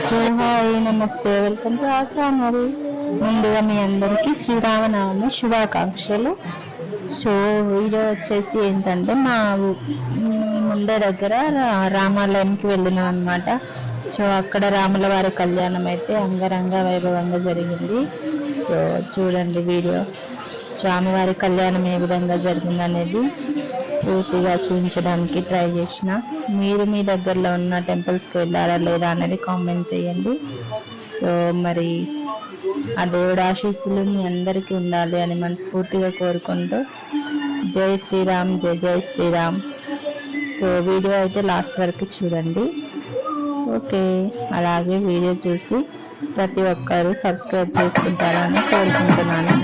So hi నమస్తే, welcome to our channel. ముందుగా మీ అందరికీ శ్రీరామనవమి శుభాకాంక్షలు. సో వీడియో వచ్చేసి ఏంటంటే మా ముందే దగ్గర రామాలయానికి వెళ్ళినాం అనమాట. సో అక్కడ రాముల వారి కళ్యాణం అయితే అంగరంగ వైభవంగా జరిగింది. సో చూడండి వీడియో. స్వామివారి కళ్యాణం ఏ విధంగా జరిగింది అనేది పూర్తిగా చూపించడానికి ట్రై చేసిన. మీరు మీ దగ్గరలో ఉన్న టెంపుల్స్కి వెళ్ళారా లేదా అనేది కామెంట్ చేయండి. సో మరి ఆ దేవుడు ఆశీస్సులు మీ అందరికీ ఉండాలి అని మనస్ఫూర్తిగా కోరుకుంటూ జై శ్రీరామ్, జై జై శ్రీరామ్. సో వీడియో అయితే లాస్ట్ వరకు చూడండి. ఓకే, అలాగే వీడియో చూసి ప్రతి ఒక్కరూ సబ్స్క్రైబ్ చేసుకుంటారని కోరుకుంటున్నాను.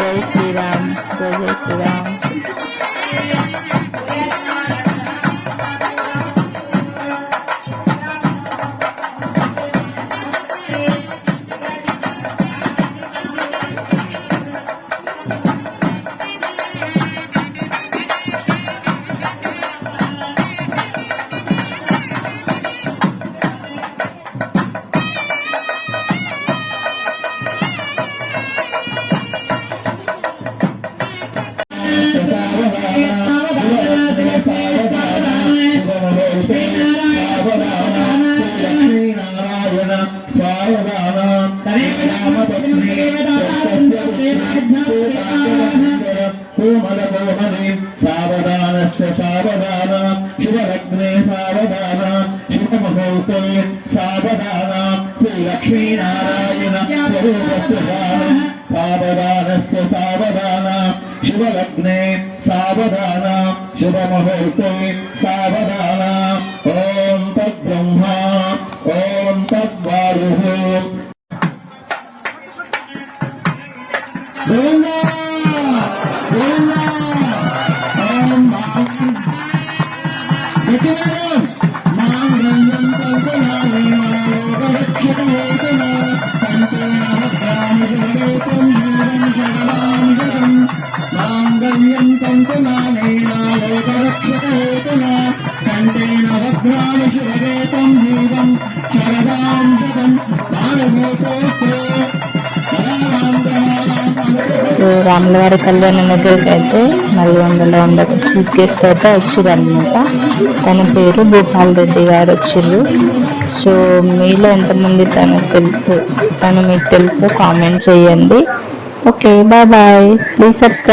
జై శ్రీరామ్, జై జై శ్రీరామ్. సావధానస్య సావధాన శుభలగ్నే సావధాన శుభముహూర్తే సావధాన శ్రీలక్ష్మీనారాయణ సావధానస్య సావధాన శుభలగ్నే సావధాన శుభముహూర్తే సావధాన. ఓం తద్బ్రహ్మ ఓం తద్వాయుః. సో రాముల వారి కళ్యాణం దగ్గరికి అయితే నల్గొండలో ఉండే చీఫ్ గెస్ట్ అయితే వచ్చిర్రు అనమాట. తన పేరు భూపాల్ రెడ్డి గారు వచ్చిర్రు. సో మీలో ఎంతమంది తను మీకు తెలుసు కామెంట్ చేయండి. Okay, bye bye, please subscribe.